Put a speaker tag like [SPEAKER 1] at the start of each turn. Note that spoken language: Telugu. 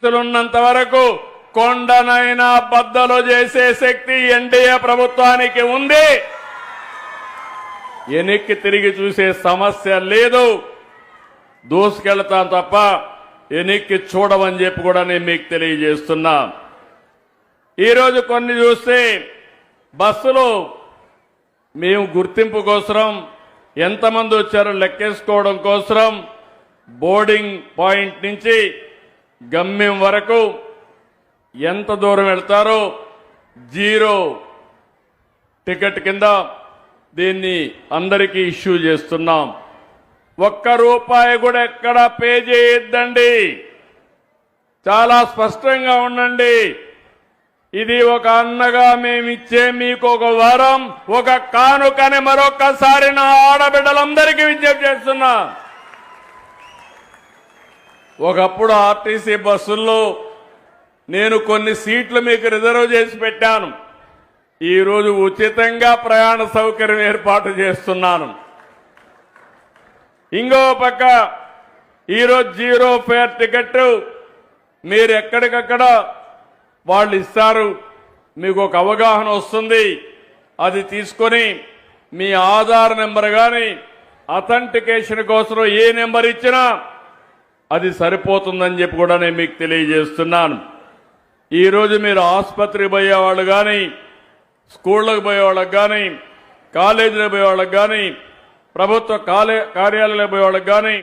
[SPEAKER 1] ఉన్నంత వరకు కొండనైనా బద్దలు చేసే శక్తి ఎన్డీఏ ప్రభుత్వానికి ఉంది. వెనక్కి తిరిగి చూసే సమస్య లేదు. దూసుకెళ్తాం తప్ప వెనక్కి చూడమని చెప్పి కూడా నేను మీకు తెలియజేస్తున్నా. ఈరోజు కొన్ని చూస్తే బస్సులు మేము గుర్తింపు కోసం ఎంతమంది వచ్చారో లెక్కేసుకోవడం కోసం బోర్డింగ్ పాయింట్ నుంచి గమ్యం వరకు ఎంత దూరం వెళ్తారో జీరో టికెట్ కింద దీన్ని అందరికీ ఇష్యూ చేస్తున్నాం. ₹1 కూడా ఎక్కడ పే చేయొద్దండి. చాలా స్పష్టంగా ఉండండి. ఇది ఒక అన్నగా మేమిచ్చే మీకు ఒక వరం, ఒక కానుకని మరొక్కసారి నా ఆడబిడ్డలందరికీ విజ్ఞప్తి చేస్తున్నా. ఒకప్పుడు ఆర్టీసీ బస్సుల్లో నేను కొన్ని సీట్లు మీకు రిజర్వ్ చేసి పెట్టాను. ఈరోజు ఉచితంగా ప్రయాణ సౌకర్యం ఏర్పాటు చేస్తున్నాను. ఇంకో పక్క ఈరోజు జీరో ఫేర్ టికెట్ మీరు ఎక్కడికక్కడ వాళ్ళు ఇస్తారు. మీకు ఒక అవగాహన వస్తుంది. అది తీసుకొని మీ ఆధార్ నెంబర్ కానీ అథెంటికేషన్ కోసం ఏ నెంబర్ ఇచ్చినా అది సరిపోతుందని చెప్పి కూడా నేను మీకు తెలియజేస్తున్నాను. ఈరోజు మీరు ఆసుపత్రికి పోయేవాళ్ళు కానీ, స్కూళ్ళకు పోయేవాళ్ళకి కానీ, కాలేజీలకు పోయేవాళ్ళకి కానీ, ప్రభుత్వ కార్యాలయాలకు పోయేవాళ్ళకి కానీ